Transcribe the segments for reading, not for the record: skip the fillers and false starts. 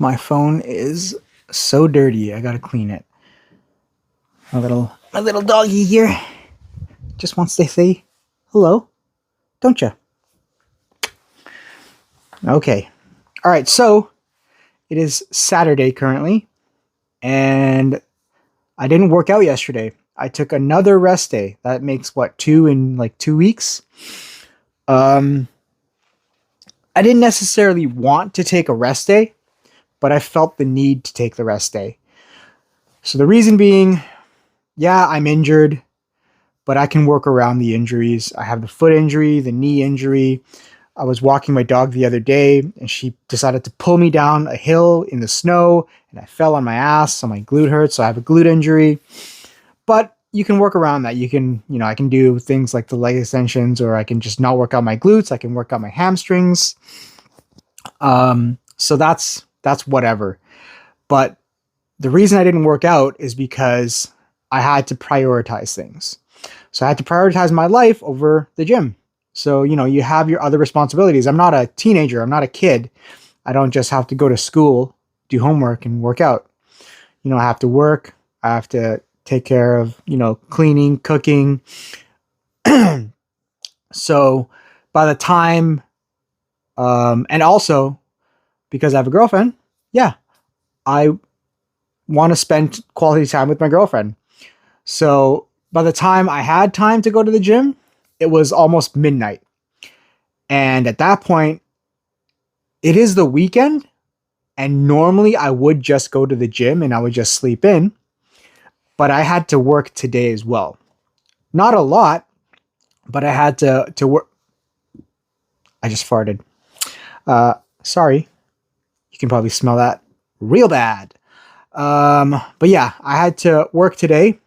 My phone is so dirty. I gotta clean it. My little doggy here just wants to say hello, don't you? Okay. All right. So it is Saturday currently, and I didn't work out yesterday. I took another rest day. That makes what, two in like 2 weeks. Um, I didn't necessarily want to take a rest day, but I felt the need to take the rest day. So the reason being, yeah, I'm injured, but I can work around the injuries. I have the foot injury, the knee injury. I was walking my dog the other day and she decided to pull me down a hill in the snow and I fell on my ass, so my glute hurts. So I have a glute injury, but you can work around that. I can do things like the leg extensions, or I can just not work out my glutes. I can work out my hamstrings. So that's whatever. But the reason I didn't work out is because I had to prioritize things. So I had to prioritize my life over the gym. So, you have your other responsibilities. I'm not a teenager. I'm not a kid. I don't just have to go to school, do homework, and work out. I have to work. I have to take care of, cleaning, cooking. So by the time, and also because I have a girlfriend, yeah, I want to spend quality time with my girlfriend. So by the time I had time to go to the gym, it was almost midnight. And at that point, it is the weekend. And normally I would just go to the gym and I would just sleep in. But I had to work today as well. Not a lot, but I had to work. I just farted. Sorry. You can probably smell that real bad. But yeah, I had to work today,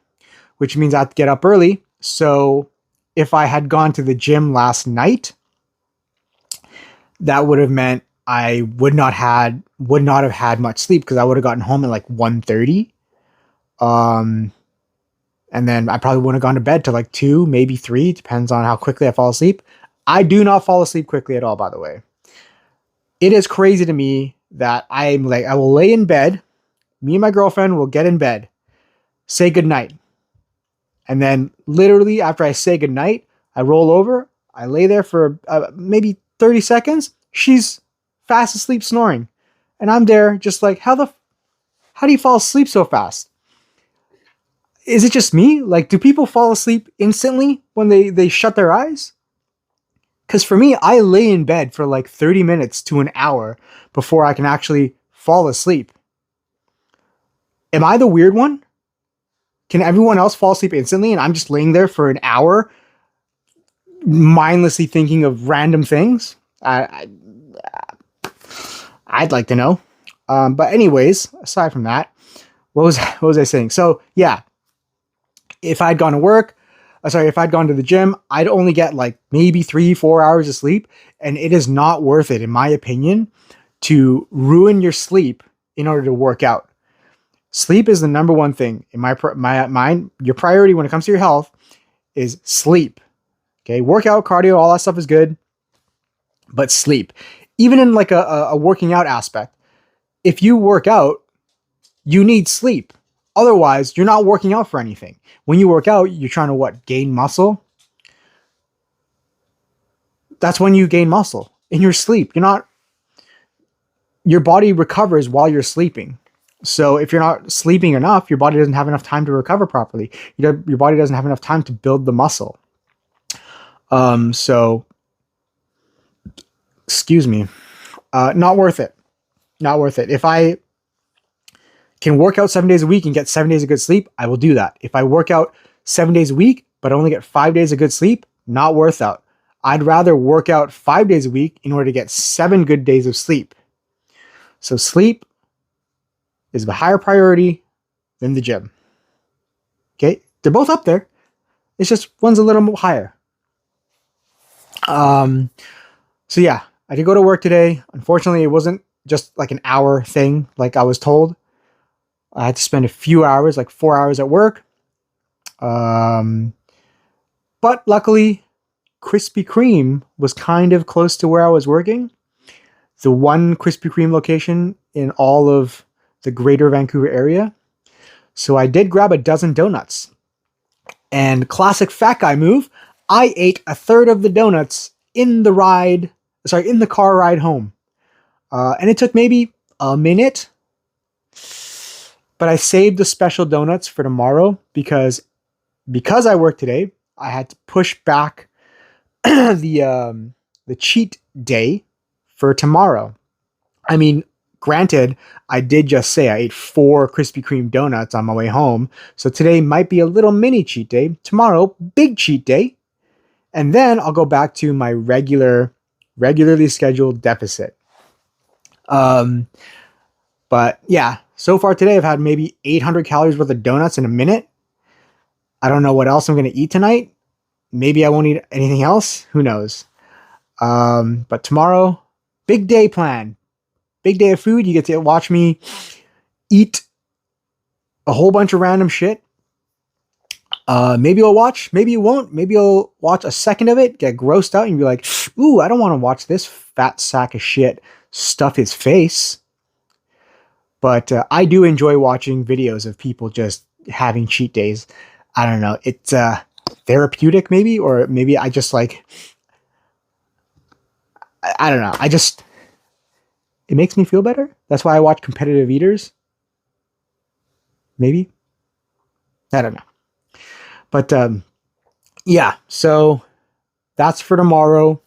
which means I have to get up early. So if I had gone to the gym last night, that would have meant I would not have had much sleep because I would have gotten home at like 1:30. And then I probably wouldn't have gone to bed till like 2, maybe 3, depends on how quickly I fall asleep. I do not fall asleep quickly at all, by the way. It is crazy to me that I will lay in bed, me and my girlfriend will get in bed, say goodnight. And then literally after I say goodnight, I roll over, I lay there for maybe 30 seconds. She's fast asleep snoring. And I'm there just like, how do you fall asleep so fast? Is it just me? Like, do people fall asleep instantly when they shut their eyes? Because for me, I lay in bed for like 30 minutes to an hour before I can actually fall asleep. Am I the weird one? Can everyone else fall asleep instantly and I'm just laying there for an hour mindlessly thinking of random things? I'd like to know. But anyways, aside from that, what was I saying? So yeah, if I'd gone to work, if I'd gone to the gym, I'd only get like maybe 3-4 hours of sleep, and it is not worth it, in my opinion, to ruin your sleep in order to work out. Sleep is the number one thing in my mind. Your priority when it comes to your health is sleep. Okay, workout, cardio, all that stuff is good, but sleep. Even in like a working out aspect, if you work out, you need sleep. Otherwise, you're not working out for anything. When you work out, you're trying to what? Gain muscle. That's when you gain muscle in your sleep. Your body recovers while you're sleeping. So if you're not sleeping enough, your body doesn't have enough time to recover properly. Your body doesn't have enough time to build the muscle. So excuse me, not worth it. Not worth it. If I can work out 7 days a week and get 7 days of good sleep, I will do that. If I work out 7 days a week, but only get 5 days of good sleep, not worth out. I'd rather work out 5 days a week in order to get 7 good days of sleep. So sleep is a higher priority than the gym. Okay. They're both up there. It's just one's a little more higher. So yeah, I did go to work today. Unfortunately, it wasn't just like an hour thing like I was told. I had to spend a few hours, like 4 hours at work. But luckily, Krispy Kreme was kind of close to where I was working. the one Krispy Kreme location in all of the greater Vancouver area. So I did grab a dozen donuts. And classic fat guy move, I ate a third of the donuts in the car ride home. And it took maybe a minute, but I saved the special donuts for tomorrow because I worked today. I had to push back the cheat day for tomorrow. I mean, granted, I did just say I ate 4 Krispy Kreme donuts on my way home, so today might be a little mini cheat day. Tomorrow, big cheat day, and then I'll go back to my regularly scheduled deficit. But yeah, so far today I've had maybe 800 calories worth of donuts in a minute. I don't know what else I'm going to eat tonight. Maybe I won't eat anything else. Who knows? But tomorrow, big day plan. Big day of food. You get to watch me eat a whole bunch of random shit. Maybe you'll watch, maybe you won't. Maybe you'll watch a second of it, get grossed out, and be like, ooh, I don't want to watch this fat sack of shit stuff his face. But I do enjoy watching videos of people just having cheat days. I don't know. It's therapeutic maybe, or maybe I just like, I don't know. It makes me feel better. That's why I watch competitive eaters. Maybe. I don't know. But yeah, so that's for tomorrow.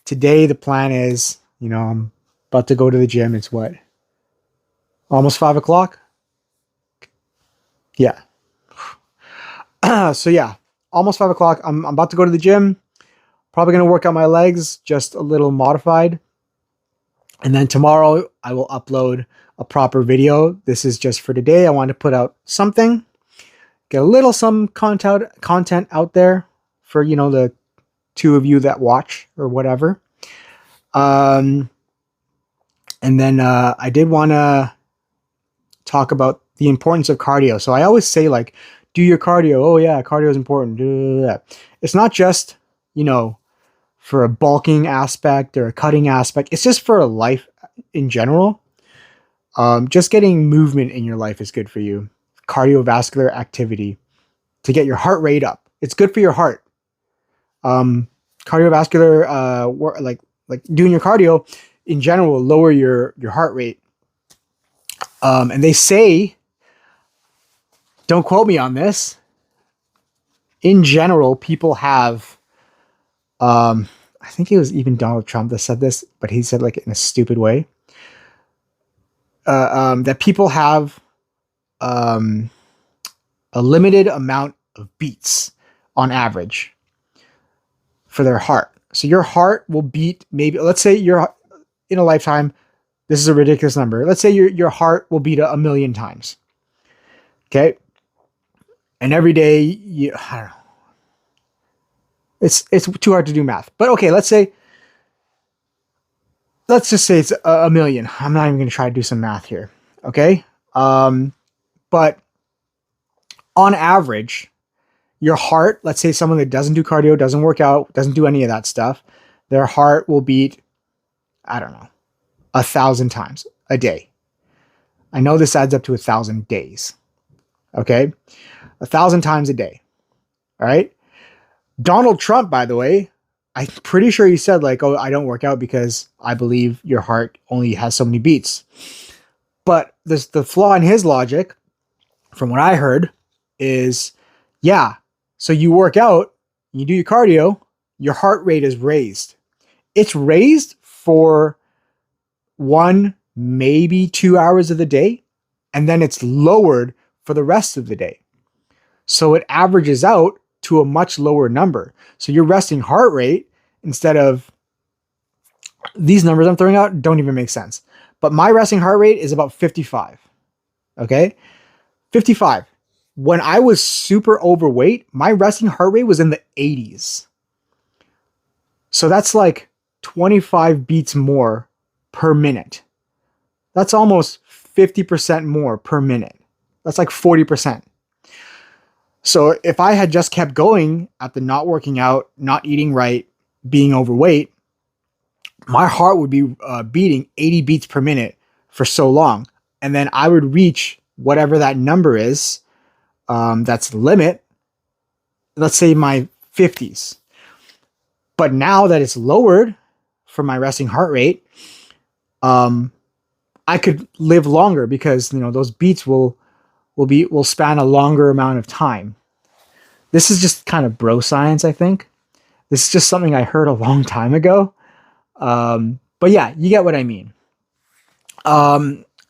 Today the plan is, I'm about to go to the gym. It's what? Almost 5 o'clock? Yeah. So yeah, almost 5 o'clock. I'm about to go to the gym. Probably going to work out my legs, just a little modified. And then tomorrow I will upload a proper video. This is just for today. I want to put out something, get some content out there for, the 2 of you that watch or whatever. And then I did want to talk about the importance of cardio. So I always say, like, do your cardio. Oh yeah, cardio is important. It's not just, for a bulking aspect or a cutting aspect. It's just for life in general. Just getting movement in your life is good for you. Cardiovascular activity to get your heart rate up. It's good for your heart. Cardiovascular, like doing your cardio in general will lower your heart rate. And they say, don't quote me on this, in general, people have, I think it was even Donald Trump that said this, but he said like in a stupid way, that people have a limited amount of beats on average for their heart. So your heart will beat, maybe, let's say you're in a lifetime, this is a ridiculous number. Let's say your heart will beat 1 million times. Okay. And every day, I don't know. It's too hard to do math, but okay, let's just say it's 1 million. I'm not even going to try to do some math here. Okay. But on average, your heart, let's say someone that doesn't do cardio, doesn't work out, doesn't do any of that stuff, their heart will beat, I don't know, 1,000 times a day. I know this adds up to 1,000 days. Okay. 1,000 times a day. All right. Donald Trump, by the way, I'm pretty sure he said like, oh, I don't work out because I believe your heart only has so many beats. But the flaw in his logic, from what I heard, is, yeah, so you work out, you do your cardio, your heart rate is raised. It's raised for 1, maybe 2 hours of the day, and then it's lowered for the rest of the day. So it averages out to a much lower number. So your resting heart rate, instead of these numbers I'm throwing out, don't even make sense. But my resting heart rate is about 55. Okay? 55. When I was super overweight, my resting heart rate was in the 80s. So that's like 25 beats more per minute. That's almost 50% more per minute. That's like 40%. So if I had just kept going at the not working out, not eating right, being overweight, my heart would be beating 80 beats per minute for so long. And then I would reach whatever that number is, that's the limit, let's say my 50s. But now that it's lowered for my resting heart rate, um, I could live longer because those beats will span a longer amount of time. This is just kind of bro science, I think. This is just something I heard a long time ago. But yeah, you get what I mean.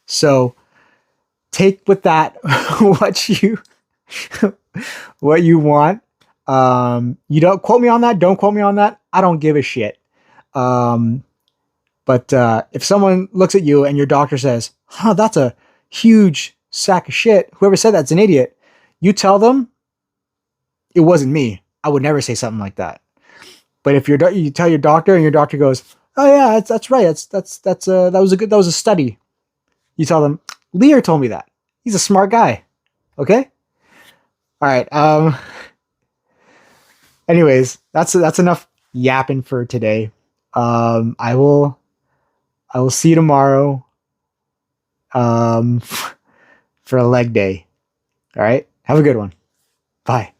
So take with that what you what you want. You don't quote me on that. Don't quote me on that. I don't give a shit. Um, but if someone looks at you and your doctor says, "Huh, that's a huge sack of shit," whoever said that's an idiot. You tell them it wasn't me. I would never say something like that. But if you tell your doctor and your doctor goes, "Oh yeah, that's right. That was a study." You tell them, "Lear told me that. He's a smart guy." Okay? All right. Anyways, that's enough yapping for today. I will see you tomorrow for a leg day. All right? Have a good one. Bye.